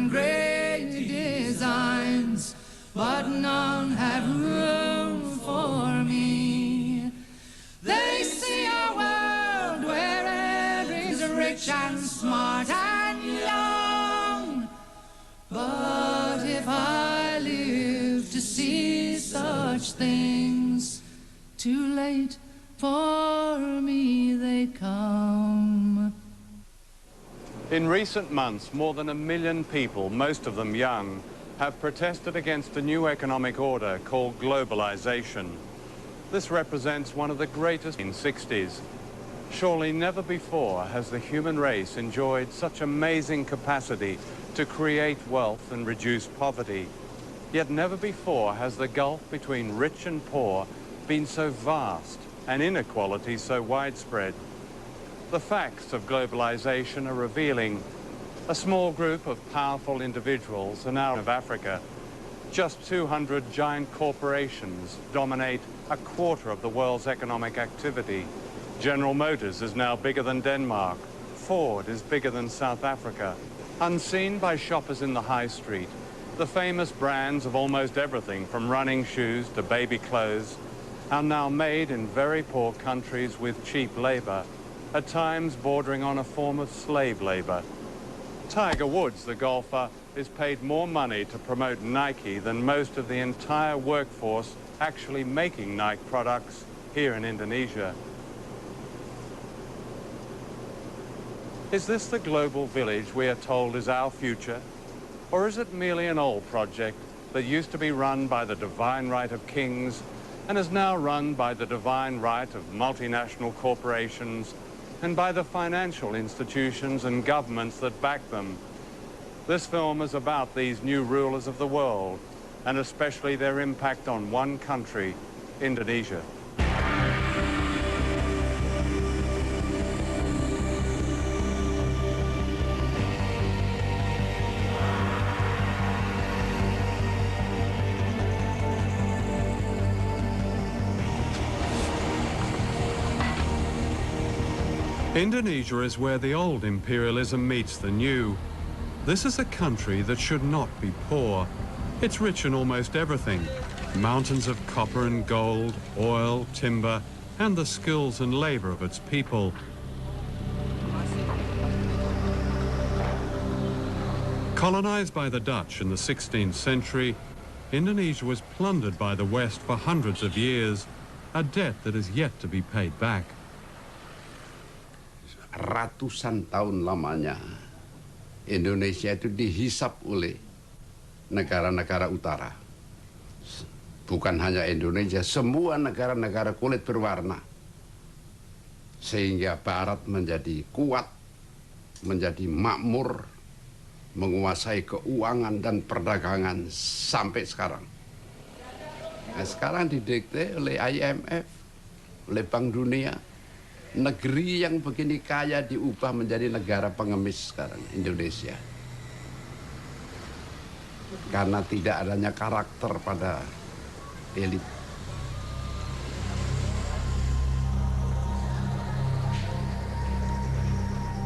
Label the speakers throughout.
Speaker 1: and great designs, but none have room for me. They see a world where everything's rich and smart and young, but if I live to see such things, too late for me they come.
Speaker 2: In recent months, more than 1 million people, most of them young, have protested against a new economic order called globalization. This represents one of the greatest in the 60s. Surely never before has the human race enjoyed such amazing capacity to create wealth and reduce poverty. Yet never before has the gulf between rich and poor been so vast and inequality so widespread. The facts of globalization are revealing. A small group of powerful individuals are now of Africa. Just 200 giant corporations dominate a quarter of the world's economic activity. General Motors is now bigger than Denmark. Ford is bigger than South Africa. Unseen by shoppers in the high street, the famous brands of almost everything from running shoes to baby clothes are now made in very poor countries with cheap labor, at times bordering on a form of slave labor. Tiger Woods, the golfer, is paid more money to promote Nike than most of the entire workforce actually making Nike products here in Indonesia. Is this the global village we are told is our future? Or is it merely an old project that used to be run by the divine right of kings and is now run by the divine right of multinational corporations and by the financial institutions and governments that back them? This film is about these new rulers of the world, and especially their impact on one country, Indonesia. Indonesia is where the old imperialism meets the new. This is a country that should not be poor. It's rich in almost everything. Mountains of copper and gold, oil, timber, and the skills and labor of its people. Colonized by the Dutch in the 16th century, Indonesia was plundered by the West for hundreds of years, a debt that is yet to be paid back.
Speaker 3: Ratusan tahun lamanya Indonesia itu dihisap oleh negara-negara utara. Bukan hanya Indonesia, semua negara-negara kulit berwarna. Sehingga Barat menjadi kuat, menjadi makmur, menguasai keuangan dan perdagangan sampai sekarang. Nah, sekarang didikte oleh IMF, oleh Bank Dunia. Negeri yang begini kaya diubah menjadi negara pengemis sekarang, Indonesia. Karena tidak adanya karakter pada elit.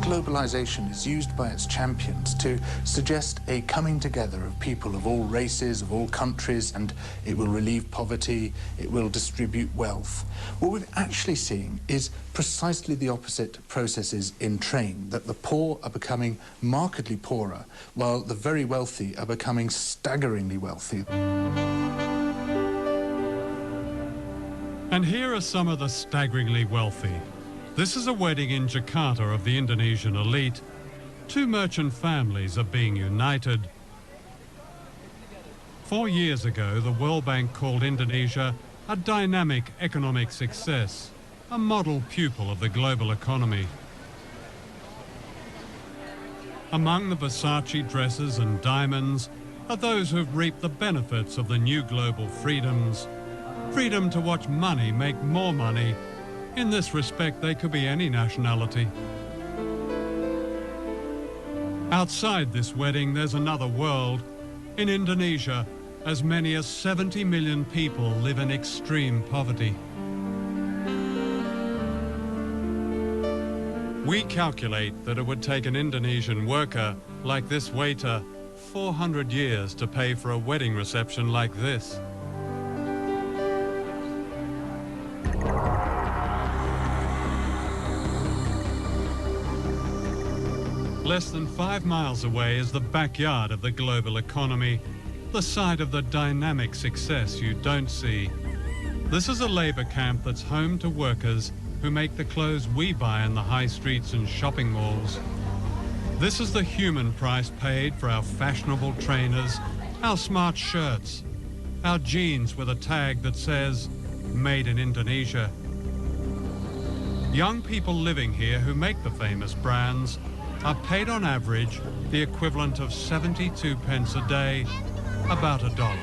Speaker 4: Globalization is used by its champions to suggest a coming together of people of all races, of all countries, and it will relieve poverty, it will distribute wealth. What we're actually seeing is precisely the opposite processes in train, that the poor are becoming markedly poorer, while the very wealthy are becoming staggeringly wealthy.
Speaker 2: And here are some of the staggeringly wealthy. This is a wedding in Jakarta of the Indonesian elite. Two merchant families are being united. 4 years ago, the World Bank called Indonesia a dynamic economic success, a model pupil of the global economy. Among the Versace dresses and diamonds are those who've reaped the benefits of the new global freedoms. Freedom to watch money make more money. In this respect, they could be any nationality. Outside this wedding, there's another world. In Indonesia, as many as 70 million people live in extreme poverty. We calculate that it would take an Indonesian worker, like this waiter, 400 years to pay for a wedding reception like this. Less than 5 miles away is the backyard of the global economy, the site of the dynamic success you don't see. This is a labour camp that's home to workers who make the clothes we buy in the high streets and shopping malls. This is the human price paid for our fashionable trainers, our smart shirts, our jeans with a tag that says, "Made in Indonesia." Young people living here who make the famous brands are paid on average the equivalent of 72 pence a day, about $1.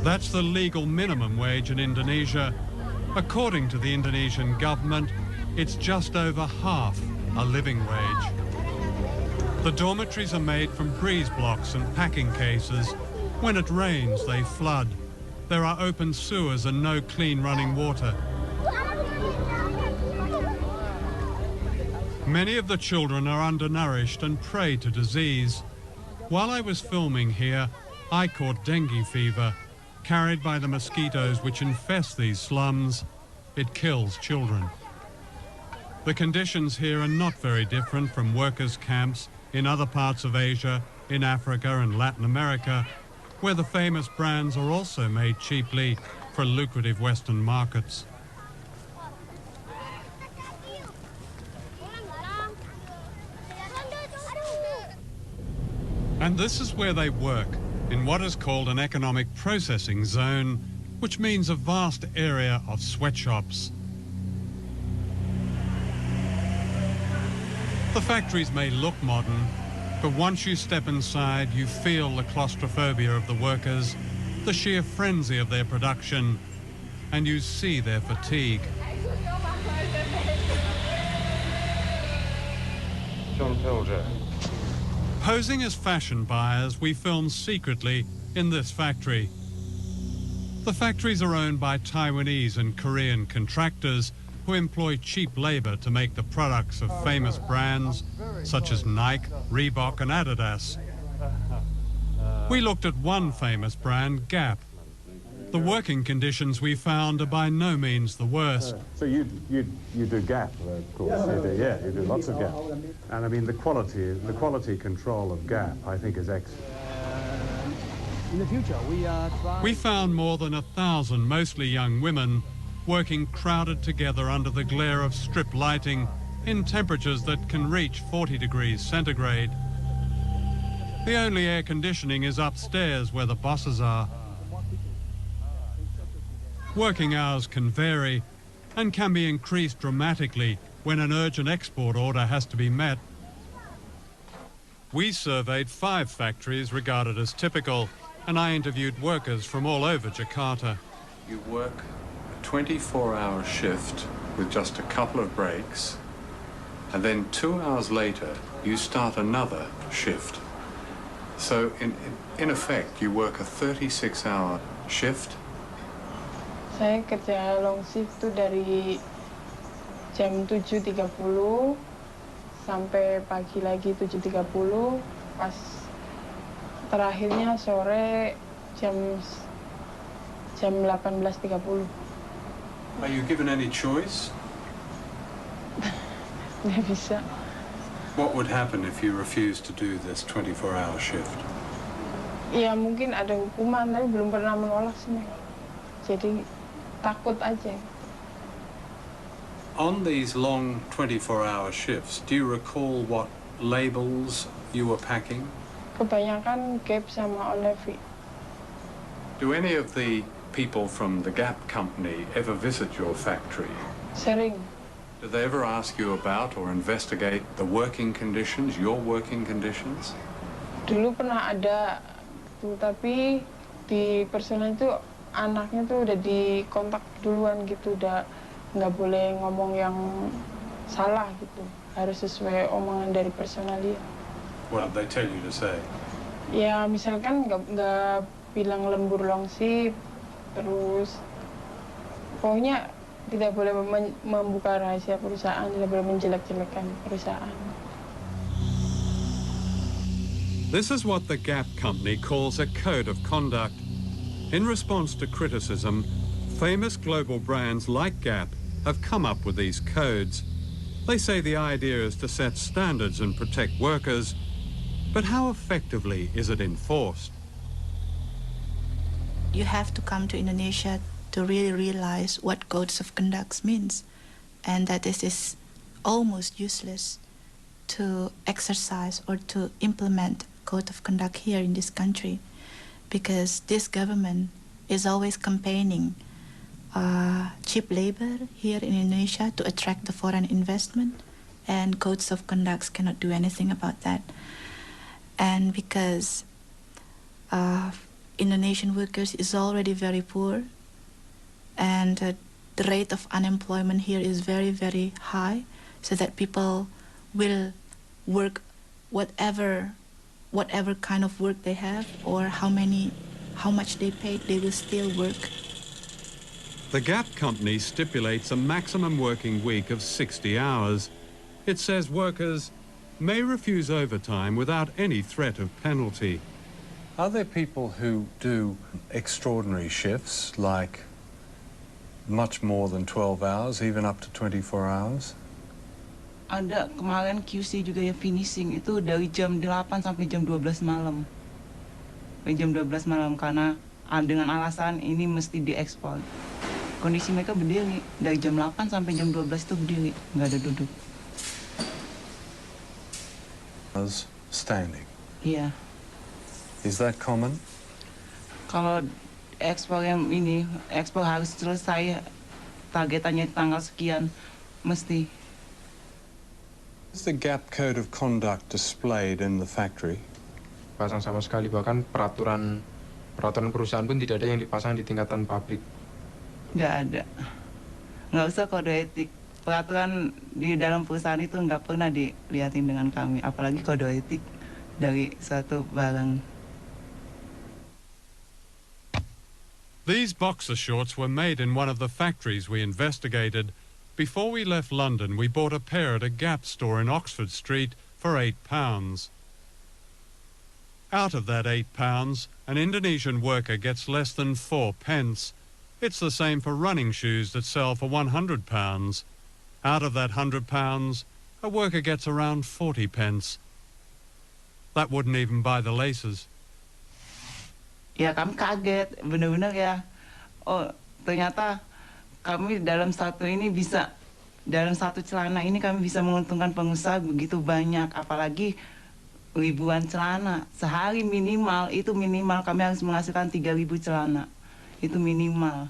Speaker 2: That's the legal minimum wage in Indonesia. According to the Indonesian government, it's just over half a living wage. The dormitories are made from breeze blocks and packing cases. When it rains, they flood. There are open sewers and no clean running water. Many of the children are undernourished and prey to disease. While I was filming here, I caught dengue fever, carried by the mosquitoes which infest these slums. It kills children. The conditions here are not very different from workers' camps in other parts of Asia, in Africa and Latin America, where the famous brands are also made cheaply for lucrative Western markets. And this is where they work, in what is called an economic processing zone, which means a vast area of sweatshops. The factories may look modern, but once you step inside, you feel the claustrophobia of the workers, the sheer frenzy of their production, and you see their fatigue. John Pilger. Posing as fashion buyers, we film secretly in this factory. The factories are owned by Taiwanese and Korean contractors who employ cheap labor to make the products of famous brands such as Nike, Reebok and Adidas. We looked at one famous brand, Gap. The working conditions we found are by no means the worst.
Speaker 5: So you do Gap, of course. You do lots of Gap. And I mean the quality control of Gap, I think, is excellent.
Speaker 1: In the future, we are trying...
Speaker 2: We found more than 1,000 mostly young women working crowded together under the glare of strip lighting in temperatures that can reach 40 degrees centigrade. The only air conditioning is upstairs where the bosses are. Working hours can vary and can be increased dramatically when an urgent export order has to be met. We surveyed 5 factories regarded as typical, and I interviewed workers from all over Jakarta.
Speaker 6: You work a 24-hour shift with just a couple of breaks, and then 2 hours later you start another shift. So in effect you work a 36-hour shift.
Speaker 7: Saya kerja long shift tuh dari jam 7.30 sampai pagi lagi 7.30, pas terakhirnya sore jam 18.30.
Speaker 6: Are you given any choice?
Speaker 7: Nggak bisa.
Speaker 6: What would happen if you refused to do this 24-hour shift?
Speaker 7: Ya mungkin ada hukuman, tapi belum pernah menolak sih. Jadi takut aja.
Speaker 6: On these long 24-hour shifts, do you recall what labels you were packing?
Speaker 7: Kebanyakan Gap sama Olevi.
Speaker 6: Do any of the people from the Gap company ever visit your factory?
Speaker 7: Sering.
Speaker 6: Do they ever ask you about or investigate the working conditions, your working conditions?
Speaker 7: Dulu pernah ada, tapi di personal itu anaknya tuh udah dikontak duluan gitu, udah nggak boleh ngomong yang salah gitu, harus sesuai omongan dari personal dia.
Speaker 6: What did they tell you to say?
Speaker 7: Ya misalkan nggak bilang lembur long shift, terus pokoknya tidak boleh membuka rahasia perusahaan, tidak boleh menjelek-jelekan perusahaan.
Speaker 2: This is what the Gap company calls a code of conduct. In response to criticism, famous global brands like Gap have come up with these codes. They say the idea is to set standards and protect workers, but how effectively is it enforced?
Speaker 8: You have to come to Indonesia to really realize what codes of conduct means, and that it is almost useless to exercise or to implement code of conduct here in this country, because this government is always campaigning cheap labor here in Indonesia to attract the foreign investment, and codes of conduct cannot do anything about that. And because Indonesian workers is already very poor, and the rate of unemployment here is very, very high, so that people will work whatever kind of work they have, or how much they paid, they will still work.
Speaker 2: The Gap company stipulates a maximum working week of 60 hours. It says workers may refuse overtime without any threat of penalty.
Speaker 6: Are there people who do extraordinary shifts, like much more than 12 hours, even up to 24 hours?
Speaker 9: Ada, kemarin QC juga ya finishing itu dari jam 8 sampai jam 12 malam. Dari jam 12 malam karena dengan alasan ini mesti diekspor. Kondisi mereka berdiri dari jam 8 sampai jam 12 itu berdiri, nggak ada duduk.
Speaker 6: Standing.
Speaker 9: Iya.
Speaker 6: Is that common?
Speaker 9: Kalau ekspor yang ini, ekspor harus selesai targetannya tanggal sekian, mesti.
Speaker 6: Is the Gap Code of Conduct displayed in the factory?
Speaker 10: Pasang sama sekali, bahkan peraturan perusahaan pun tidak ada yang dipasang di tingkatan pabrik.
Speaker 9: Nggak ada. Nggak usah kode etik. Peraturan di dalam perusahaan itu nggak pernah dilihatin dengan kami, apalagi kode etik dari suatu barang.
Speaker 2: These boxer shorts were made in one of the factories we investigated. Before we left London, we bought a pair at a Gap store in Oxford Street for £8. Out of that £8, an Indonesian worker gets less than 4 pence. It's the same for running shoes that sell for £100. Out of that £100, a worker gets around 40 pence. That wouldn't even buy the laces.
Speaker 9: Ya kami kaget, benar-benar ya. Oh, ternyata kami dalam satu celana ini kami bisa menguntungkan pengusaha begitu banyak, apalagi ribuan celana. Sehari minimal kami harus menghasilkan 3.000 celana. Itu minimal.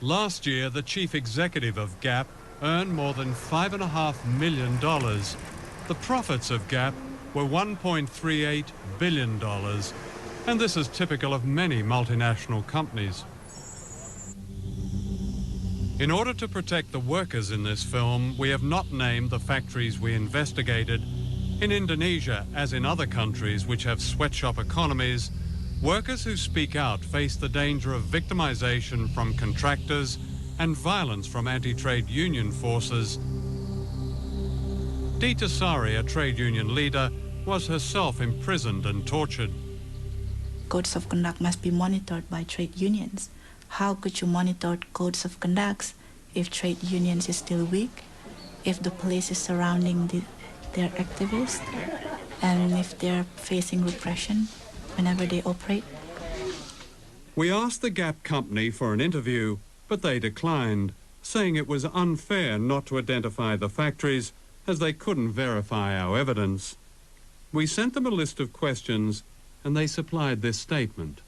Speaker 2: Last year, the chief executive of Gap earned more than $5.5 million. The profits of Gap were $1.38 billion. And this is typical of many multinational companies. In order to protect the workers in this film, we have not named the factories we investigated. In Indonesia, as in other countries which have sweatshop economies, workers who speak out face the danger of victimization from contractors and violence from anti-trade union forces. Dita Sari, a trade union leader, was herself imprisoned and tortured.
Speaker 8: Codes of conduct must be monitored by trade unions. How could you monitor codes of conduct if trade unions is still weak, if the police is surrounding their activists, and if they're facing repression whenever they operate?
Speaker 2: We asked the Gap company for an interview, but they declined, saying it was unfair not to identify the factories as they couldn't verify our evidence. We sent them a list of questions and they supplied this statement.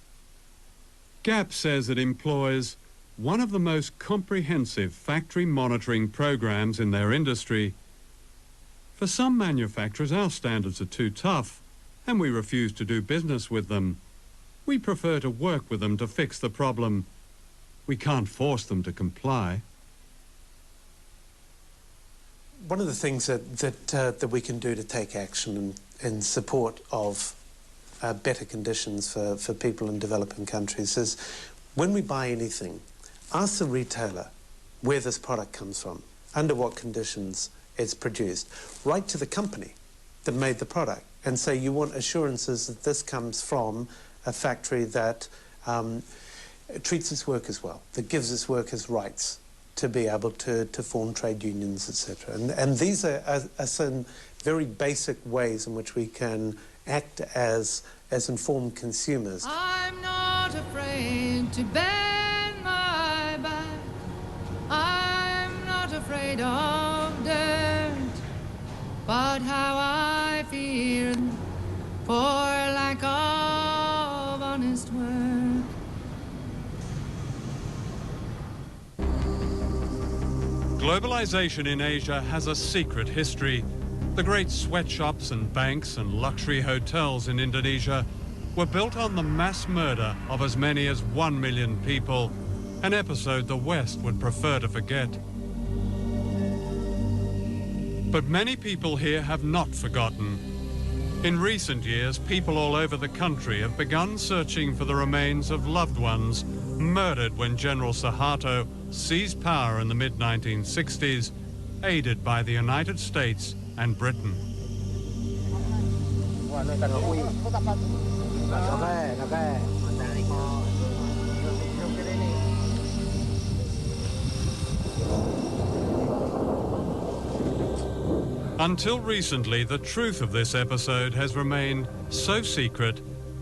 Speaker 2: Gap says it employs one of the most comprehensive factory monitoring programs in their industry. For some manufacturers, our standards are too tough and we refuse to do business with them. We prefer to work with them to fix the problem. We can't force them to comply.
Speaker 11: One of the things that we can do to take action in support of better conditions for people in developing countries is when we buy anything, ask the retailer where this product comes from, under what conditions it's produced. Write to the company that made the product And so you want assurances that this comes from a factory that treats its workers well, that gives its workers rights to be able to form trade unions, etc. And these are some very basic ways in which we can act as informed consumers.
Speaker 12: I'm not afraid to bend my back. I'm not afraid of dirt. But how I fear for lack of honest work.
Speaker 2: Globalization in Asia has a secret history. The great sweatshops and banks and luxury hotels in Indonesia were built on the mass murder of as many as 1 million people, an episode the West would prefer to forget. But many people here have not forgotten. In recent years, people all over the country have begun searching for the remains of loved ones murdered when General Suharto seized power in the mid-1960s, aided by the United States and Britain. Until recently, the truth of this episode has remained so secret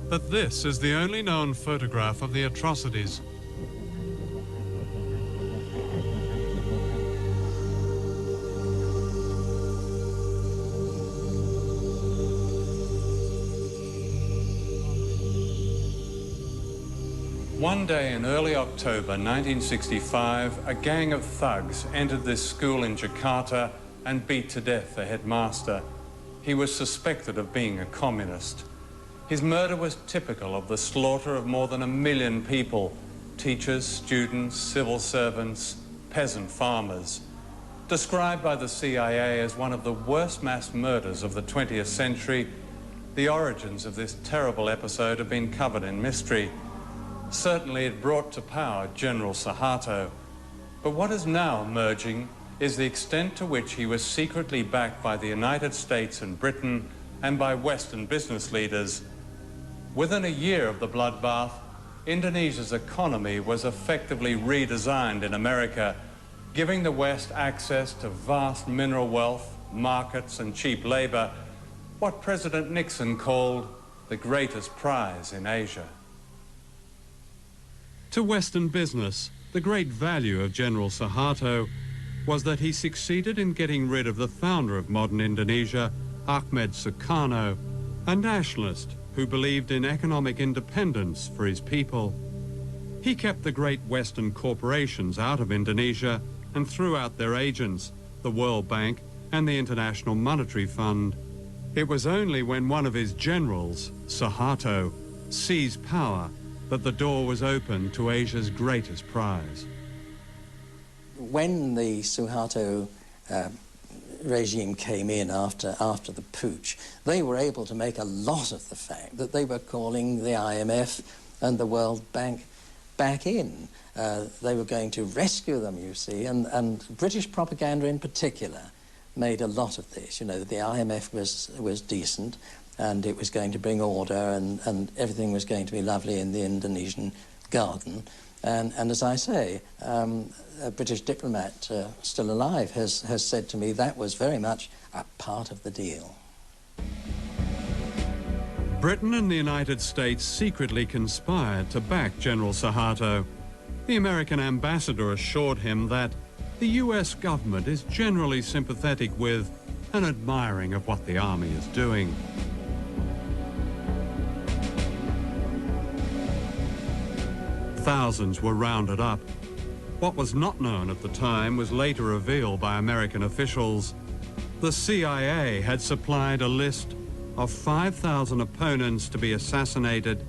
Speaker 2: that this is the only known photograph of the atrocities. One day in early October 1965, a gang of thugs entered this school in Jakarta and beat to death the headmaster. He was suspected of being a communist. His murder was typical of the slaughter of more than 1 million people, teachers, students, civil servants, peasant farmers. Described by the CIA as one of the worst mass murders of the 20th century, the origins of this terrible episode have been covered in mystery. Certainly it brought to power General Suharto, but what is now emerging is the extent to which he was secretly backed by the United States and Britain and by Western business leaders. Within a year of the bloodbath, Indonesia's economy was effectively redesigned in America, giving the West access to vast mineral wealth, markets and cheap labor, what President Nixon called the greatest prize in Asia. To Western business, the great value of General Suharto was that he succeeded in getting rid of the founder of modern Indonesia, Ahmed Sukarno, a nationalist who believed in economic independence for his people. He kept the great Western corporations out of Indonesia and threw out their agents, the World Bank and the International Monetary Fund. It was only when one of his generals, Suharto, seized power that the door was opened to Asia's greatest prize.
Speaker 13: When the Suharto regime came in after the putsch, they were able to make a lot of the fact that they were calling the IMF and the World Bank back in. They were going to rescue them, you see, and British propaganda in particular made a lot of this. You know, the IMF was decent and it was going to bring order and everything was going to be lovely in the Indonesian garden. And as I say, a British diplomat still alive has said to me that was very much a part of the deal.
Speaker 2: Britain and the United States secretly conspired to back General Suharto. The American ambassador assured him that the US government is generally sympathetic with and admiring of what the army is doing. Thousands were rounded up. What was not known at the time was later revealed by American officials. The CIA had supplied a list of 5,000 opponents to be assassinated,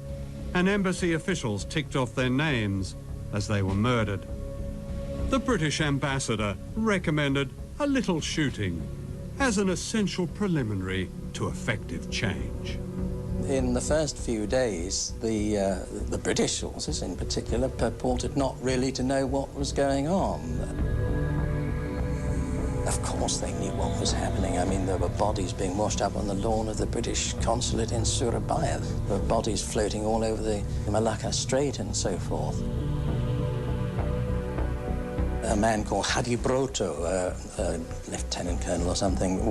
Speaker 2: and embassy officials ticked off their names as they were murdered. The British ambassador recommended a little shooting as an essential preliminary to effective change.
Speaker 13: In the first few days, the British sources in particular purported not really to know what was going on. Of course they knew what was happening. I mean, there were bodies being washed up on the lawn of the British consulate in Surabaya. There were bodies floating all over the Malacca Strait and so forth. A man called Hadi Broto, a lieutenant colonel or something,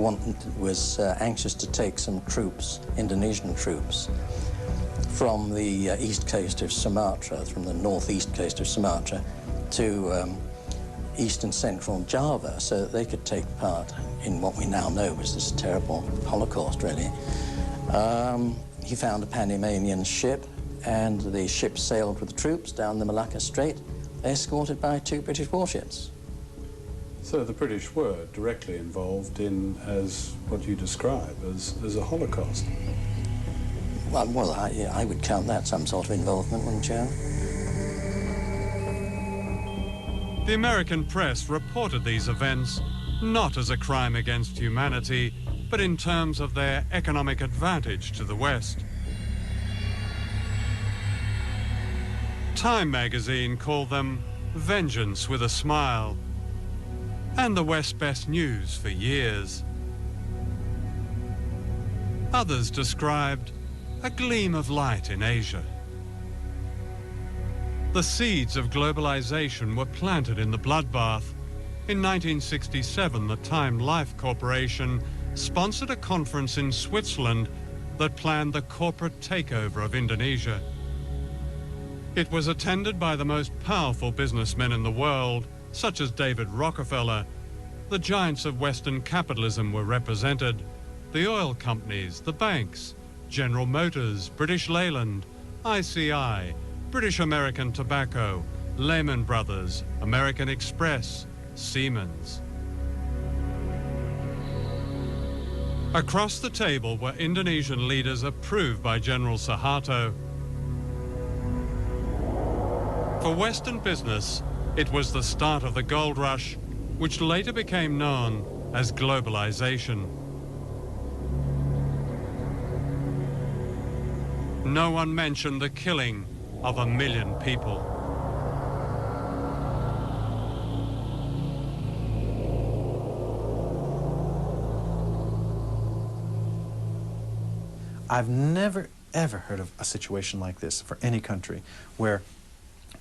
Speaker 13: was anxious to take some troops, Indonesian troops, from the east coast of Sumatra, from the northeast coast of Sumatra, to east and central Java, so that they could take part in what we now know was this terrible Holocaust, really. He found a Panamanian ship, and the ship sailed with the troops down the Malacca Strait, escorted by 2 British warships.
Speaker 6: So the British were directly involved in, as what you describe as a Holocaust?
Speaker 13: Well, I would count that some sort of involvement, wouldn't you?
Speaker 2: The American press reported these events not as a crime against humanity, but in terms of their economic advantage to the West. Time magazine called them vengeance with a smile, and the West's best news for years. Others described a gleam of light in Asia. The seeds of globalization were planted in the bloodbath. In 1967, the Time Life Corporation sponsored a conference in Switzerland that planned the corporate takeover of Indonesia. It was attended by the most powerful businessmen in the world, such as David Rockefeller. The giants of Western capitalism were represented: the oil companies, the banks, General Motors, British Leyland, ICI, British American Tobacco, Lehman Brothers, American Express, Siemens. Across the table were Indonesian leaders approved by General Suharto. For Western business, it was the start of the gold rush, which later became known as globalization. No one mentioned the killing of 1 million people.
Speaker 14: I've never, ever heard of a situation like this for any country, where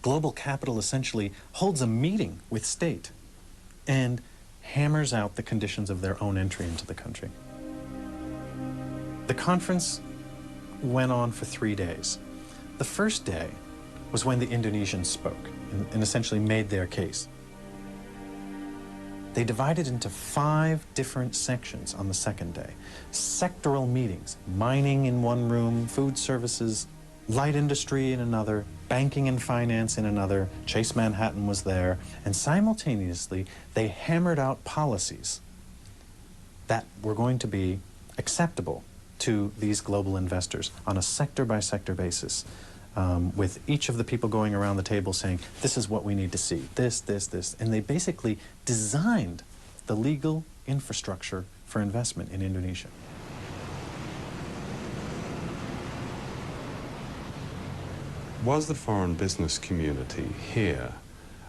Speaker 14: global capital essentially holds a meeting with state and hammers out the conditions of their own entry into the country. The conference went on for 3 days. The first day was when the Indonesians spoke and essentially made their case. They divided into 5 different sections on the second day. Sectoral meetings, mining in one room, food services, light industry in another, banking and finance in another, Chase Manhattan was there, and simultaneously they hammered out policies that were going to be acceptable to these global investors on a sector-by-sector basis, with each of the people going around the table saying, this is what we need to see, this, and they basically designed the legal infrastructure for investment in Indonesia.
Speaker 2: Was the foreign business community here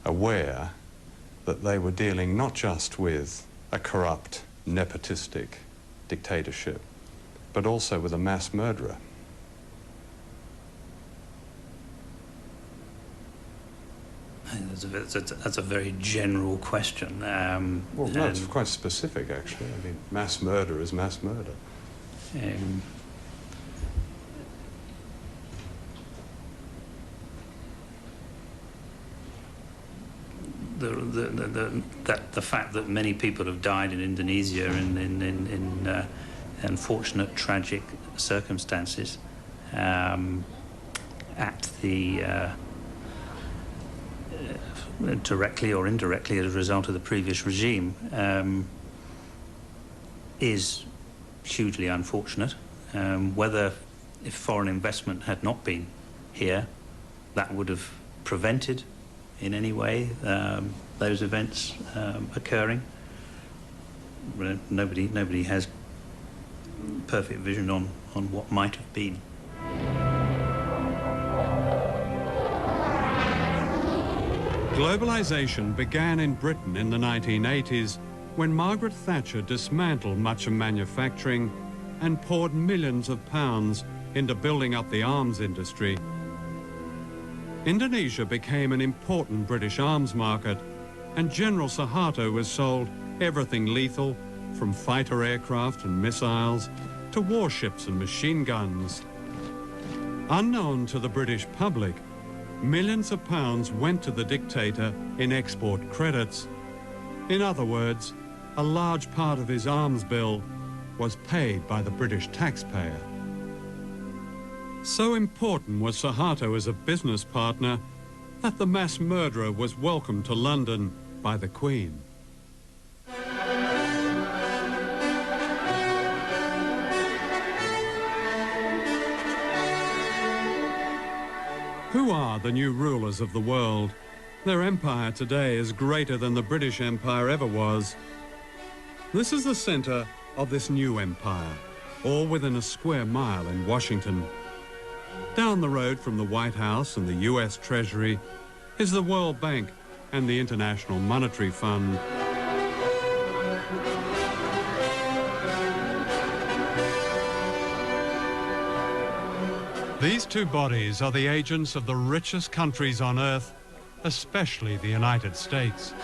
Speaker 2: aware that they were dealing not just with a corrupt, nepotistic dictatorship, but also with a mass murderer?
Speaker 15: That's a very general question.
Speaker 2: Well, no, it's quite specific, actually. I mean, mass murder is mass murder.
Speaker 15: The fact that many people have died in Indonesia in unfortunate, tragic circumstances at the directly or indirectly as a result of the previous regime is hugely unfortunate. Whether if foreign investment had not been here, that would have prevented in any way those events occurring. Nobody has perfect vision on what might have been.
Speaker 2: Globalization began in Britain in the 1980s when Margaret Thatcher dismantled much of manufacturing and poured millions of pounds into building up the arms industry, Indonesia became an important British arms market, and General Suharto was sold everything lethal, from fighter aircraft and missiles to warships and machine guns. Unknown to the British public, millions of pounds went to the dictator in export credits. In other words, a large part of his arms bill was paid by the British taxpayer. So important was Suharto as a business partner that the mass murderer was welcomed to London by the Queen. Who are the new rulers of the world? Their empire today is greater than the British Empire ever was. This is the center of this new empire, all within a square mile in Washington. Down the road from the White House and the US Treasury is the World Bank and the International Monetary Fund. These two bodies are the agents of the richest countries on earth, especially the United States.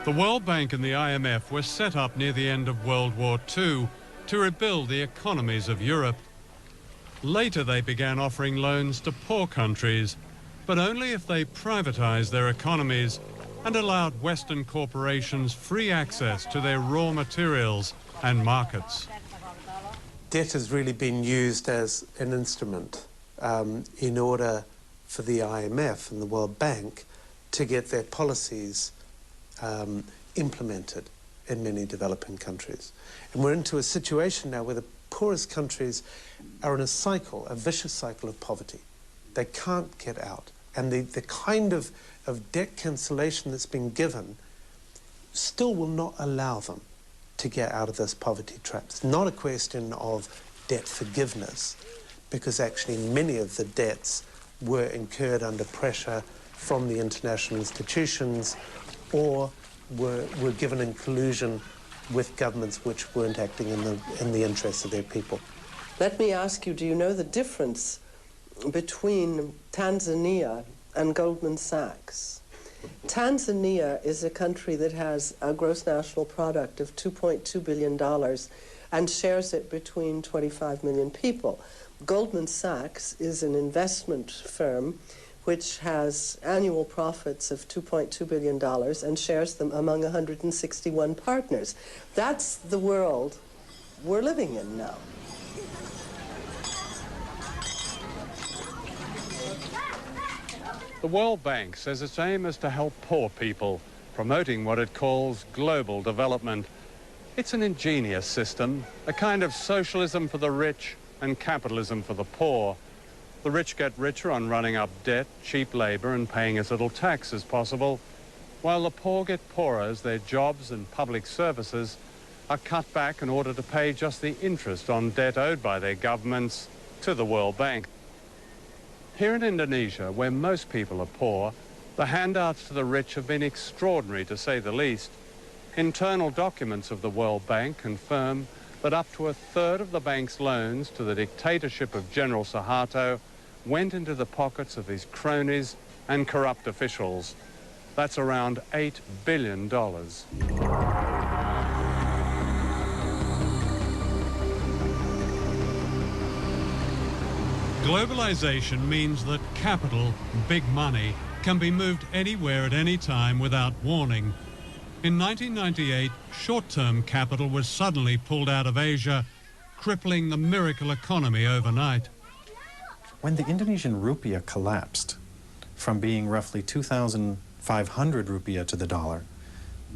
Speaker 2: The World Bank and the IMF were set up near the end of World War II to rebuild the economies of Europe. Later they began offering loans to poor countries, but only if they privatized their economies and allowed Western corporations free access to their raw materials and markets.
Speaker 11: Debt has really been used as an instrument in order for the IMF and the World Bank to get their policies implemented in many developing countries. And we're into a situation now where the poorest countries are in a cycle, a vicious cycle of poverty. They can't get out. And the kind of debt cancellation that's been given still will not allow them to get out of this poverty trap. It's not a question of debt forgiveness, because actually many of the debts were incurred under pressure from the international institutions or were given in collusion with governments which weren't acting in the interests of their people.
Speaker 16: Let me ask you, do you know the difference between Tanzania and Goldman Sachs? Tanzania is a country that has a gross national product of $2.2 billion and shares it between 25 million people. Goldman Sachs is an investment firm which has annual profits of $2.2 billion and shares them among 161 partners. That's the world we're living in now.
Speaker 2: The World Bank says its aim is to help poor people, promoting what it calls global development. It's an ingenious system, a kind of socialism for the rich and capitalism for the poor. The rich get richer on running up debt, cheap labor, and paying as little tax as possible, while the poor get poorer as their jobs and public services are cut back in order to pay just the interest on debt owed by their governments to the World Bank. Here in Indonesia, where most people are poor, the handouts to the rich have been extraordinary, to say the least. Internal documents of the World Bank confirm that up to a third of the bank's loans to the dictatorship of General Suharto went into the pockets of his cronies and corrupt officials. That's around $8 billion. Globalization means that capital, big money, can be moved anywhere at any time without warning. In 1998, short-term capital was suddenly pulled out of Asia, crippling the miracle economy overnight.
Speaker 14: When the Indonesian rupiah collapsed from being roughly 2,500 rupiah to the dollar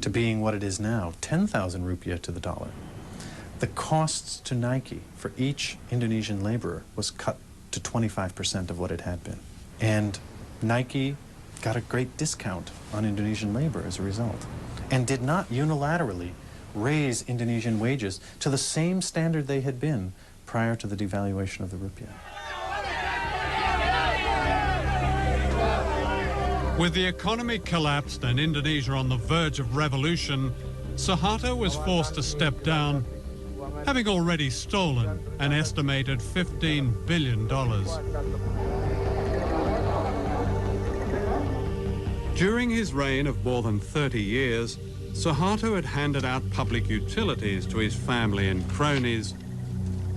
Speaker 14: to being what it is now, 10,000 rupiah to the dollar, the costs to Nike for each Indonesian laborer was cut to 25% of what it had been. And Nike got a great discount on Indonesian labor as a result, and did not unilaterally raise Indonesian wages to the same standard they had been prior to the devaluation of the rupiah.
Speaker 2: With the economy collapsed and Indonesia on the verge of revolution, Suharto was forced to step down, having already stolen an estimated $15 billion. During his reign of more than 30 years, Suharto had handed out public utilities to his family and cronies.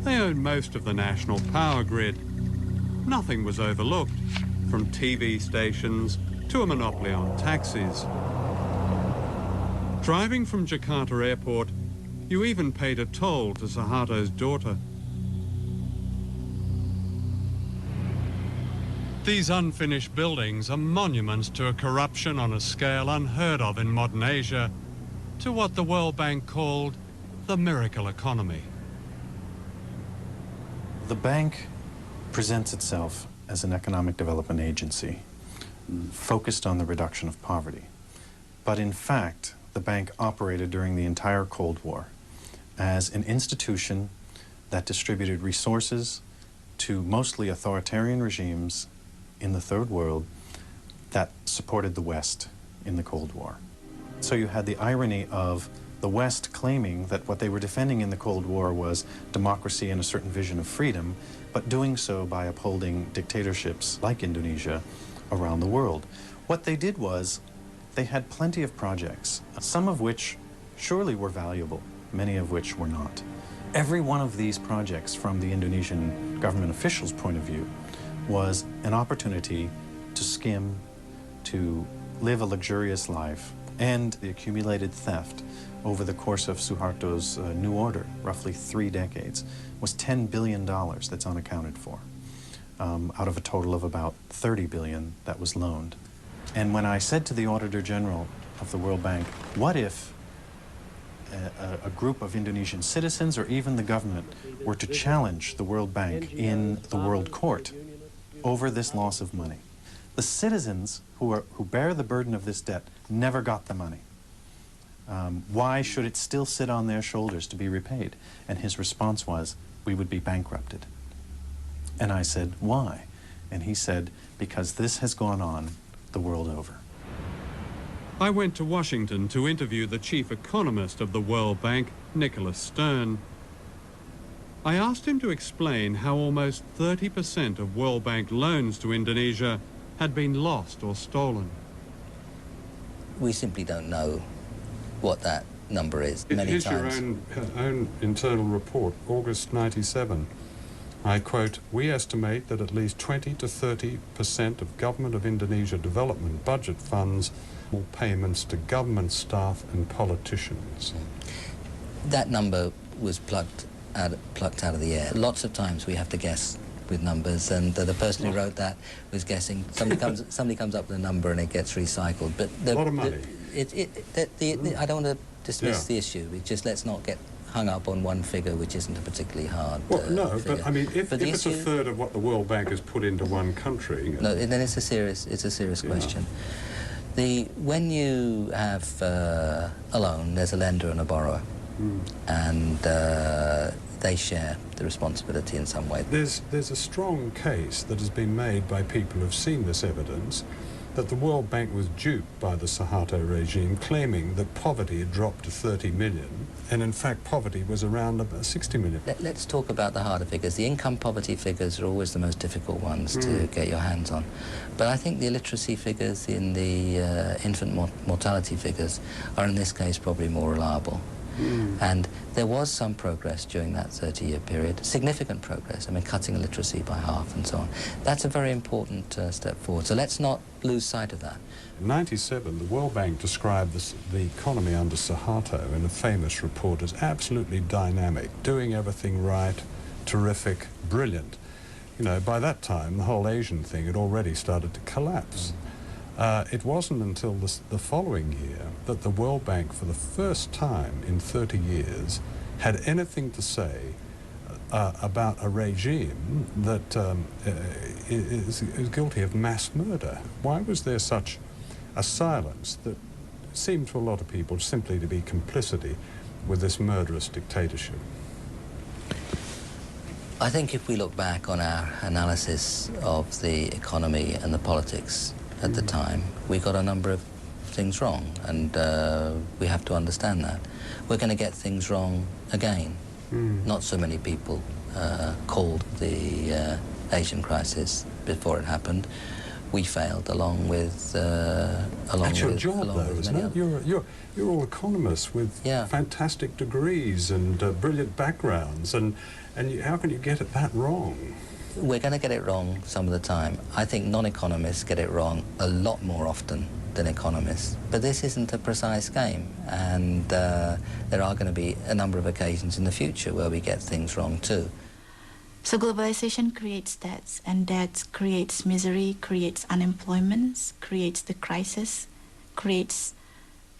Speaker 2: They owned most of the national power grid. Nothing was overlooked, from TV stations to a monopoly on taxis. Driving from Jakarta Airport, you even paid a toll to Suharto's daughter. These unfinished buildings are monuments to a corruption on a scale unheard of in modern Asia, to what the World Bank called the miracle economy.
Speaker 14: The bank presents itself as an economic development agency focused on the reduction of poverty. But in fact, the bank operated during the entire Cold War as an institution that distributed resources to mostly authoritarian regimes in the Third World that supported the West in the Cold War. So you had the irony of the West claiming that what they were defending in the Cold War was democracy and a certain vision of freedom, but doing so by upholding dictatorships like Indonesia around the world. What they did was they had plenty of projects, some of which surely were valuable, many of which were not. Every one of these projects, from the Indonesian government officials' point of view, was an opportunity to skim, to live a luxurious life, and the accumulated theft over the course of Suharto's new order, roughly 3 decades, was $10 billion that's unaccounted for, out of a total of about $30 billion that was loaned. And when I said to the Auditor General of the World Bank, what if a group of Indonesian citizens or even the government were to challenge the World Bank in the World Court over this loss of money? The citizens who bear the burden of this debt never got the money. Why should it still sit on their shoulders to be repaid? And his response was, we would be bankrupted. And I said, why? And he said, because this has gone on the world over.
Speaker 2: I went to Washington to interview the chief economist of the World Bank, Nicholas Stern. I asked him to explain how almost 30% of World Bank loans to Indonesia had been lost or stolen.
Speaker 13: We simply don't know what that number is.
Speaker 2: Here's your own internal report, August 97. I quote, we estimate that at least 20 to 30% of Government of Indonesia development budget funds will payments to government staff and politicians.
Speaker 13: That number was plucked out of the air. Lots of times we have to guess with numbers, and the person who wrote that was guessing. Somebody comes up with a number and it gets recycled. But
Speaker 2: a lot of money.
Speaker 13: I don't want to dismiss the issue. Just let's not get hung up on one figure, which isn't a particularly hard
Speaker 2: no,
Speaker 13: figure.
Speaker 2: but I mean, if it's a third of what the World Bank has put into one country...
Speaker 13: No, then it's a serious question. When you have a loan, there's a lender and a borrower, and they share the responsibility in some way.
Speaker 2: There's a strong case that has been made by people who've seen this evidence that the World Bank was duped by the Suharto regime, claiming that poverty had dropped to 30 million, and in fact poverty was around about 60 million.
Speaker 13: Let's talk about the harder figures. The income poverty figures are always the most difficult ones to get your hands on. But I think the illiteracy figures in the infant mortality figures are in this case probably more reliable. And there was some progress during that 30-year period, significant progress, I mean, cutting illiteracy by half and so on. That's a very important step forward, so let's not lose sight of that.
Speaker 2: In 97, the World Bank described the economy under Suharto in a famous report as absolutely dynamic, doing everything right, terrific, brilliant. You know, by that time, the whole Asian thing had already started to collapse. It wasn't until the following year that the World Bank, for the first time in 30 years, had anything to say about a regime that is guilty of mass murder. Why was there such a silence that seemed to a lot of people simply to be complicity with this murderous dictatorship?
Speaker 13: I think if we look back on our analysis of the economy and the politics at the time, we got a number of things wrong, and we have to understand that. We're going to get things wrong again. Not so many people called the Asian crisis before it happened. We failed along with
Speaker 5: That's your job, though, isn't it? You're all economists with fantastic degrees and brilliant backgrounds, and how can you get it that wrong?
Speaker 13: We're going to get it wrong some of the time. I think non-economists get it wrong a lot more often than economists. But this isn't a precise game, and there are going to be a number of occasions in the future where we get things wrong too.
Speaker 8: So globalization creates debts, and debt creates misery, creates unemployment, creates the crisis, creates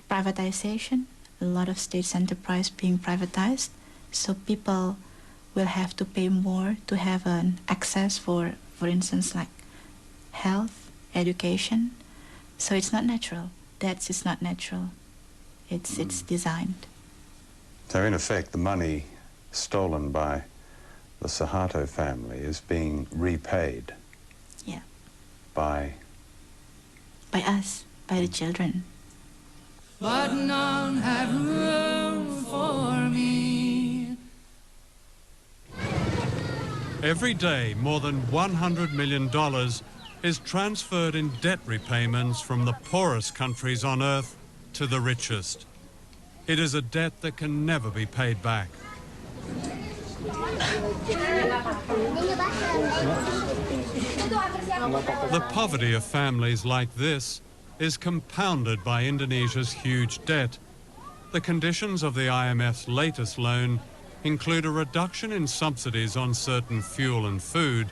Speaker 8: privatization, a lot of state enterprise being privatized. So people will have to pay more to have an access for instance, like health, education. So it's not natural. Debt is not natural. It's designed.
Speaker 2: So in effect, the money stolen by the Suharto family is being repaid.
Speaker 8: Yeah.
Speaker 2: By
Speaker 8: us, by the children.
Speaker 12: But none have room for me.
Speaker 2: Every day, more than $100 million is transferred in debt repayments from the poorest countries on earth to the richest. It is a debt that can never be paid back. The poverty of families like this is compounded by Indonesia's huge debt. The conditions of the IMF's latest loan include a reduction in subsidies on certain fuel and food.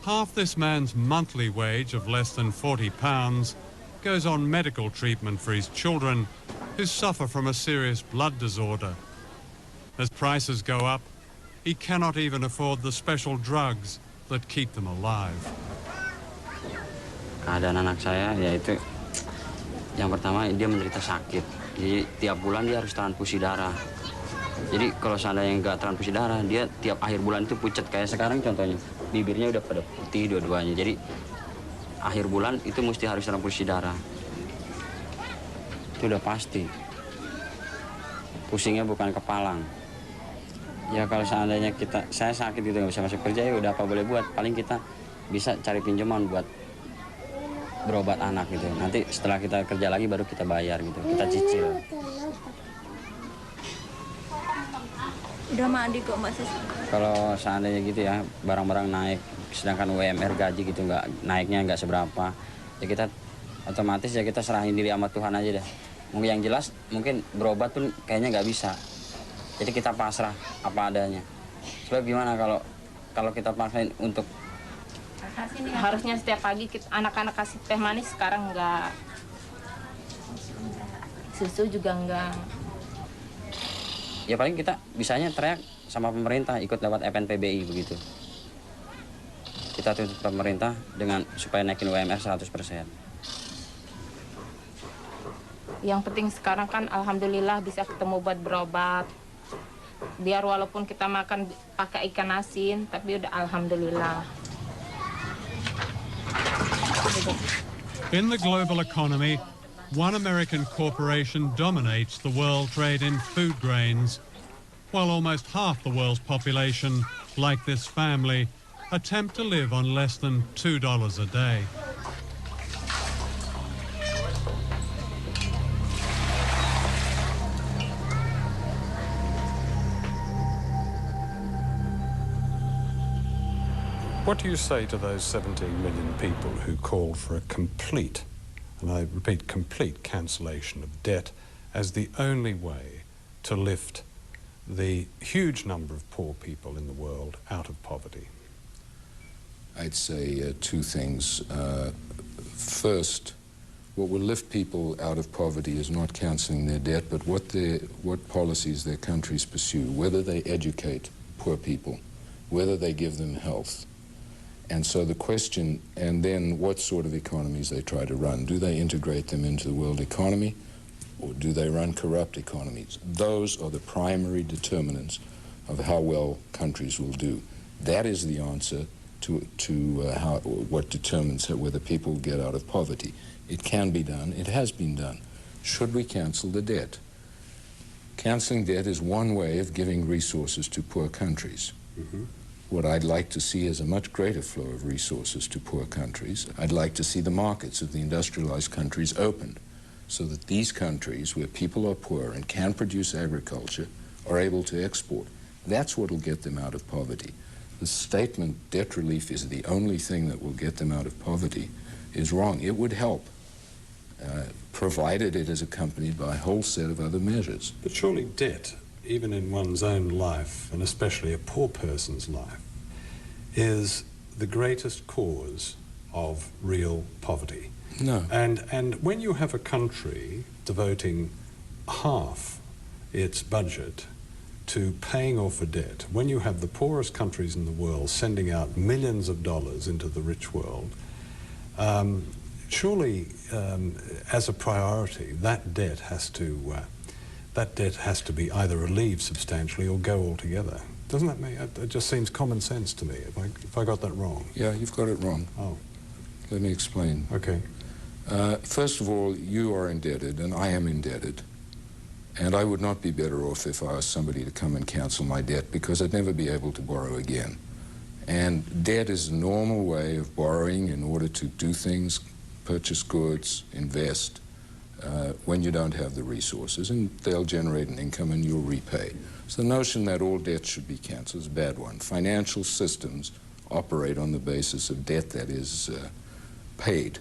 Speaker 2: Half this man's monthly wage of less than £40 goes on medical treatment for his children, who suffer from a serious blood disorder. As prices go up, he cannot even afford the special drugs that keep them alive.
Speaker 17: Keadaan anak saya yaitu yang pertama dia menderita sakit. Jadi tiap bulan dia harus transfusi darah. Jadi kalau seandainya nggak transfusi darah, dia tiap akhir bulan itu pucat kayak sekarang contohnya. Bibirnya udah pada putih dua-duanya. Jadi akhir bulan itu mesti harus transfusi darah. Itu udah pasti. Pusingnya bukan kepalang. Ya kalau seandainya saya sakit gitu nggak bisa masuk kerja, ya udah apa boleh buat. Paling kita bisa cari pinjaman buat berobat anak gitu. Nanti setelah kita kerja lagi baru kita bayar gitu. Kita cicil.
Speaker 18: Udah mandi kok Mbak Sis.
Speaker 17: Kalau seandainya gitu ya, barang-barang naik, sedangkan UMR gaji gitu naiknya nggak seberapa, ya kita otomatis ya kita serahin diri sama Tuhan aja deh. Mungkin yang jelas mungkin berobat pun kayaknya nggak bisa. Jadi kita pasrah apa adanya. Sebab gimana kalau kita paksain untuk
Speaker 18: harusnya setiap pagi anak-anak kasih teh manis, sekarang enggak. Susu juga enggak.
Speaker 17: Ya paling kita bisanya teriak sama pemerintah, ikut lewat FNPBI begitu. Kita tuntut pemerintah dengan supaya naikin UMR 100%.
Speaker 18: Yang penting sekarang kan alhamdulillah bisa ketemu buat berobat. Biar walaupun kita makan pakai ikan asin, tapi udah alhamdulillah.
Speaker 2: In the global economy, one American corporation dominates the world trade in food grains, while almost half the world's population, like this family, attempt to live on less than $2 a day.
Speaker 5: What do you say to those 17 million people who called for a complete, and I repeat, complete cancellation of debt as the only way to lift the huge number of poor people in the world out of poverty?
Speaker 19: I'd say two things. First, what will lift people out of poverty is not cancelling their debt, but what policies their countries pursue, whether they educate poor people, whether they give them health. And so the question, and then what sort of economies they try to run. Do they integrate them into the world economy, or do they run corrupt economies? Those are the primary determinants of how well countries will do. That is the answer what determines whether people get out of poverty. It can be done. It has been done. Should we cancel the debt? Canceling debt is one way of giving resources to poor countries. What I'd like to see is a much greater flow of resources to poor countries. I'd like to see the markets of the industrialized countries opened so that these countries where people are poor and can produce agriculture are able to export. That's what will get them out of poverty. The statement debt relief is the only thing that will get them out of poverty is wrong. It would help, provided it is accompanied by a whole set of other measures.
Speaker 5: But surely debt, even in one's own life, and especially a poor person's life, is the greatest cause of real poverty.
Speaker 19: No.
Speaker 5: And when you have a country devoting half its budget to paying off a debt, when you have the poorest countries in the world sending out millions of dollars into the rich world, surely as a priority, that debt has to be either relieved substantially or go altogether. Doesn't that make it just seems common sense to me? If I got that wrong?
Speaker 19: Yeah, you've got it wrong.
Speaker 5: Oh,
Speaker 19: let me explain.
Speaker 5: Okay.
Speaker 19: First of all, you are indebted, and I am indebted, and I would not be better off if I asked somebody to come and cancel my debt because I'd never be able to borrow again. And debt is a normal way of borrowing in order to do things, purchase goods, invest. When you don't have the resources, and they'll generate an income and you'll repay. So the notion that all debt should be cancelled is a bad one. Financial systems operate on the basis of debt that is paid.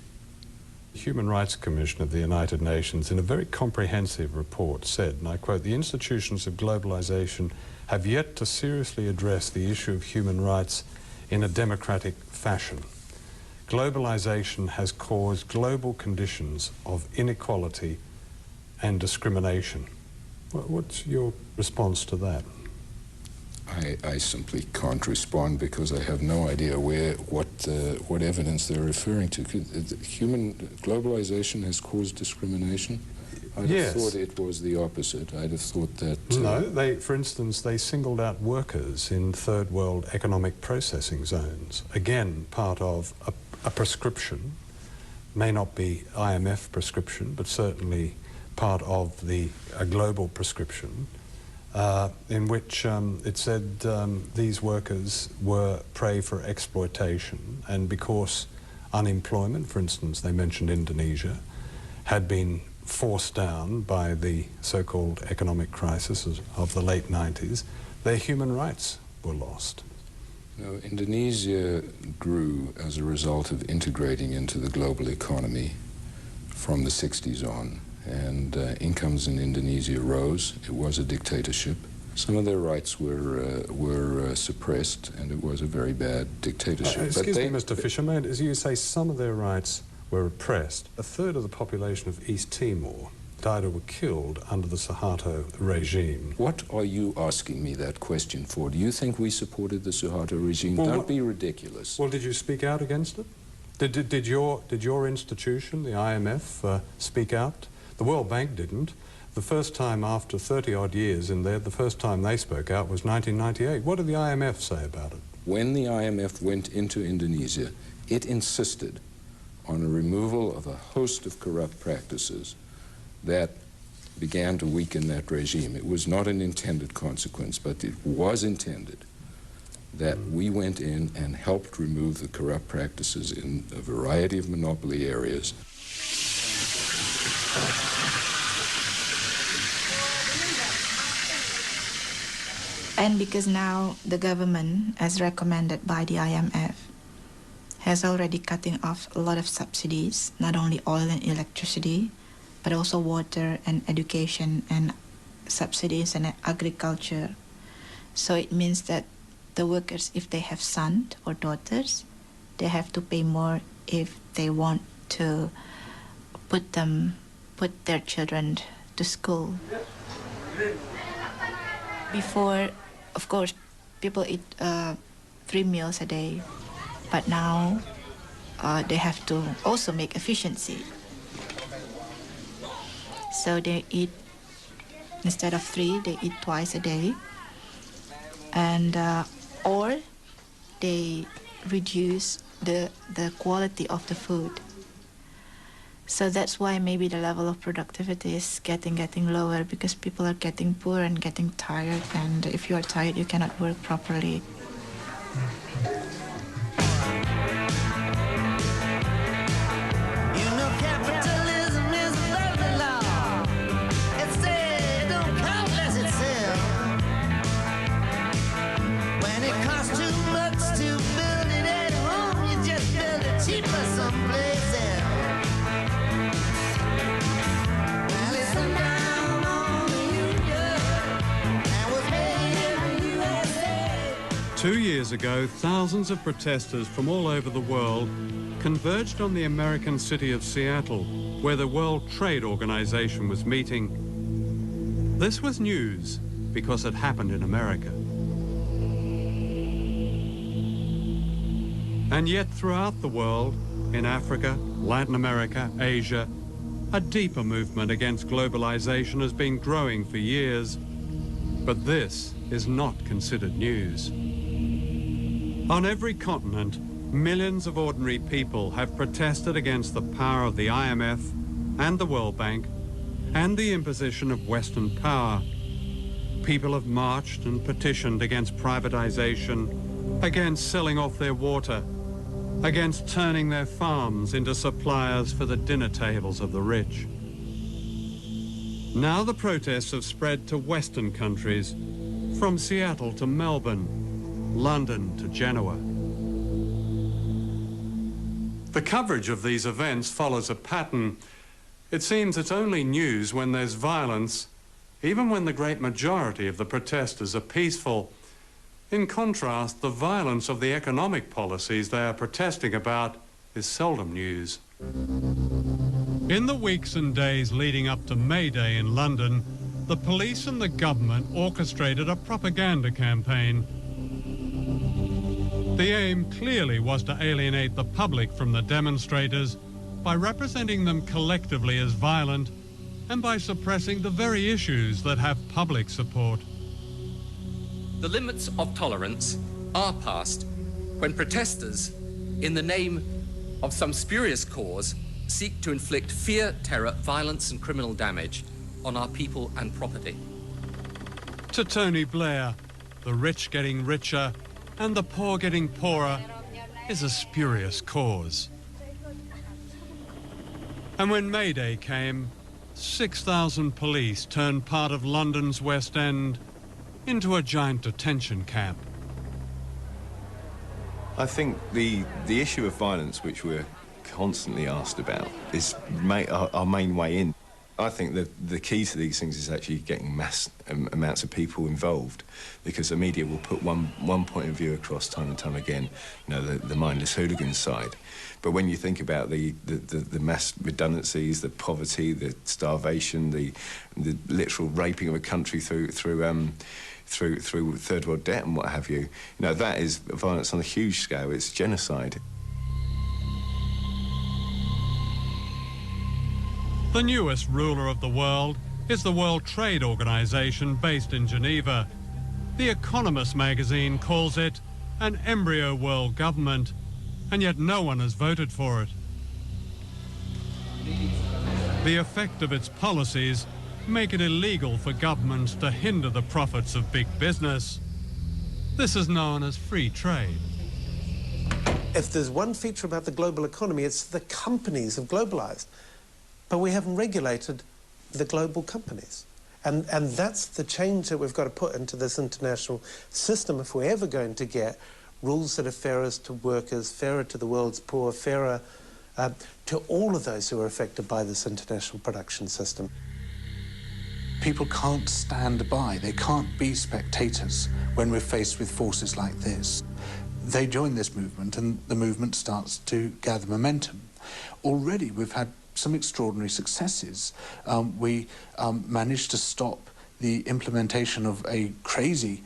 Speaker 5: The Human Rights Commission of the United Nations, in a very comprehensive report, said, and I quote, "The institutions of globalization have yet to seriously address the issue of human rights in a democratic fashion. Globalization has caused global conditions of inequality and discrimination." What's your response to that?
Speaker 19: I simply can't respond because I have no idea what evidence they're referring to. Human globalization has caused discrimination? I'd have thought it was the opposite. I'd have thought that...
Speaker 5: No, for instance, they singled out workers in third world economic processing zones. Again, part of a prescription, may not be IMF prescription, but certainly part of a global prescription, in which it said these workers were prey for exploitation, and because unemployment, for instance, they mentioned Indonesia, had been forced down by the so-called economic crisis of the late 90s, their human rights were lost.
Speaker 19: No, Indonesia grew as a result of integrating into the global economy from the 60s on, and incomes in Indonesia rose. It was a dictatorship. Some of their rights were suppressed, and it was a very bad dictatorship.
Speaker 5: Excuse me, Mr. Fisher, as you say, some of their rights were repressed. A third of the population of East Timor died or were killed under the Suharto regime.
Speaker 19: What are you asking me that question for? Do you think we supported the Suharto regime? Well, don't be ridiculous.
Speaker 5: Well, did you speak out against it? Did your institution, the IMF, speak out? The World Bank didn't. The first time after 30-odd years in there, the first time they spoke out was 1998. What did the IMF say about it?
Speaker 19: When the IMF went into Indonesia, it insisted on a removal of a host of corrupt practices that began to weaken that regime. It was not an intended consequence, but it was intended that we went in and helped remove the corrupt practices in a variety of monopoly areas.
Speaker 8: And because now the government, as recommended by the IMF, has already cutting off a lot of subsidies, not only oil and electricity, but also water and education and subsidies and agriculture. So it means that the workers, if they have sons or daughters, they have to pay more if they want to put their children to school. Before, of course, people eat 3 meals a day, but now they have to also make efficiency. So they eat, instead of 3, they eat 2 times a day, and or they reduce the quality of the food. So that's why maybe the level of productivity is getting lower, because people are getting poor and getting tired, and if you are tired you cannot work properly.
Speaker 2: Two years ago, thousands of protesters from all over the world converged on the American city of Seattle, where the World Trade Organization was meeting. This was news because it happened in America. And yet throughout the world, in Africa, Latin America, Asia, a deeper movement against globalization has been growing for years, but this is not considered news. On every continent, millions of ordinary people have protested against the power of the IMF and the World Bank and the imposition of Western power. People have marched and petitioned against privatization, against selling off their water, against turning their farms into suppliers for the dinner tables of the rich. Now the protests have spread to Western countries, from Seattle to Melbourne, London to Genoa. The coverage of these events follows a pattern. It seems it's only news when there's violence, even when the great majority of the protesters are peaceful. In contrast, the violence of the economic policies they are protesting about is seldom news. In the weeks and days leading up to May Day in London, the police and the government orchestrated a propaganda campaign. The aim clearly was to alienate the public from the demonstrators by representing them collectively as violent and by suppressing the very issues that have public support.
Speaker 20: The limits of tolerance are passed when protesters, in the name of some spurious cause, seek to inflict fear, terror, violence and criminal damage on our people and property.
Speaker 2: To Tony Blair, the rich getting richer and the poor getting poorer is a spurious cause. And when May Day came, 6,000 police turned part of London's West End into a giant detention camp.
Speaker 21: I think the issue of violence, which we're constantly asked about, is our main way in. I think that the key to these things is actually getting mass amounts of people involved, because the media will put one point of view across time and time again, you know, the mindless hooligan side. But when you think about the mass redundancies, the poverty, the starvation, the literal raping of a country through third world debt and what have you, you know, that is violence on a huge scale. It's genocide.
Speaker 2: The newest ruler of the world is the World Trade Organization based in Geneva. The Economist magazine calls it an embryo world government, and yet no one has voted for it. The effect of its policies make it illegal for governments to hinder the profits of big business. This is known as free trade.
Speaker 11: If there's one feature about the global economy, it's the companies have globalized. But we haven't regulated the global companies. And that's the change that we've got to put into this international system if we're ever going to get rules that are fairer to workers, fairer to the world's poor, fairer to all of those who are affected by this international production system.
Speaker 4: People can't stand by, they can't be spectators when we're faced with forces like this. They join this movement and the movement starts to gather momentum. Already we've had some extraordinary successes. We managed to stop the implementation of a crazy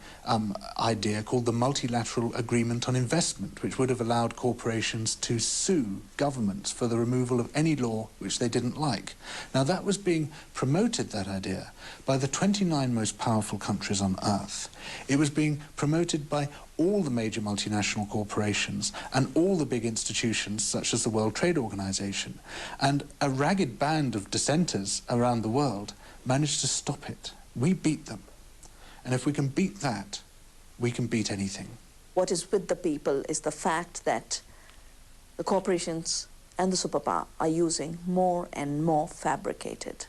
Speaker 4: idea called the Multilateral Agreement on Investment, which would have allowed corporations to sue governments for the removal of any law which they didn't like. Now, that was being promoted, that idea, by the 29 most powerful countries on Earth. It was being promoted by all the major multinational corporations and all the big institutions such as the World Trade Organization. And a ragged band of dissenters around the world managed to stop it. We beat them. And if we can beat that, we can beat anything.
Speaker 3: What is with the people is the fact that the corporations and the superpower are using more and more fabricated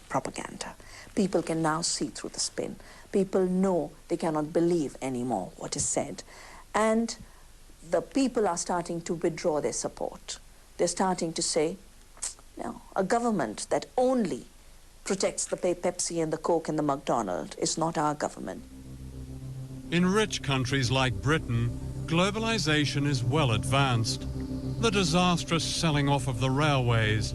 Speaker 3: propaganda. People can now see through the spin. People know they cannot believe anymore what is said. And the people are starting to withdraw their support. They're starting to say, no, a government that only protects the Pepsi and the Coke and the McDonald's is not our government.
Speaker 2: In rich countries like Britain, globalization is well advanced. The disastrous selling off of the railways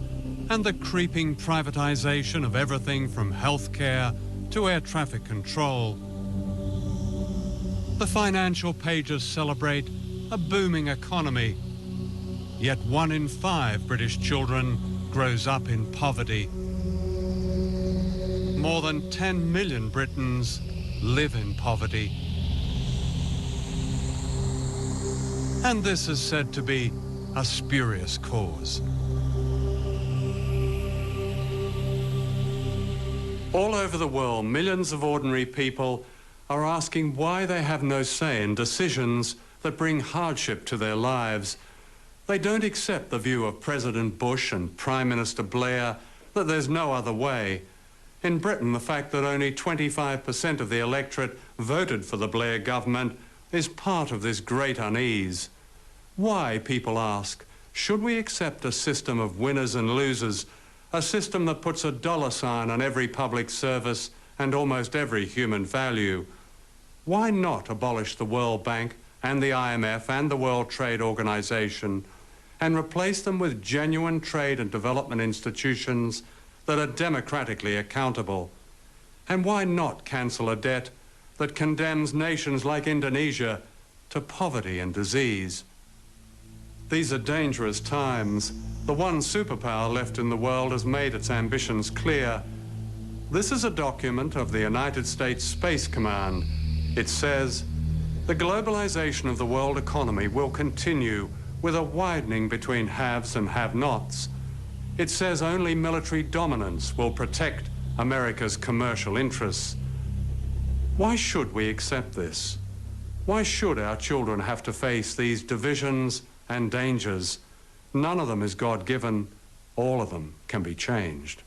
Speaker 2: and the creeping privatization of everything from healthcare to air traffic control. The financial pages celebrate a booming economy, yet 1 in 5 British children grows up in poverty. More than 10 million Britons live in poverty. And this is said to be a spurious cause. All over the world, millions of ordinary people are asking why they have no say in decisions that bring hardship to their lives. They don't accept the view of President Bush and Prime Minister Blair that there's no other way. In Britain, the fact that only 25% of the electorate voted for the Blair government is part of this great unease. Why, people ask, should we accept a system of winners and losers, a system that puts a dollar sign on every public service and almost every human value? Why not abolish the World Bank and the IMF and the World Trade Organization and replace them with genuine trade and development institutions that are democratically accountable? And why not cancel a debt that condemns nations like Indonesia to poverty and disease? These are dangerous times. The one superpower left in the world has made its ambitions clear. This is a document of the United States Space Command. It says, the globalization of the world economy will continue with a widening between haves and have-nots. It says only military dominance will protect America's commercial interests. Why should we accept this? Why should our children have to face these divisions and dangers? None of them is God-given. All of them can be changed.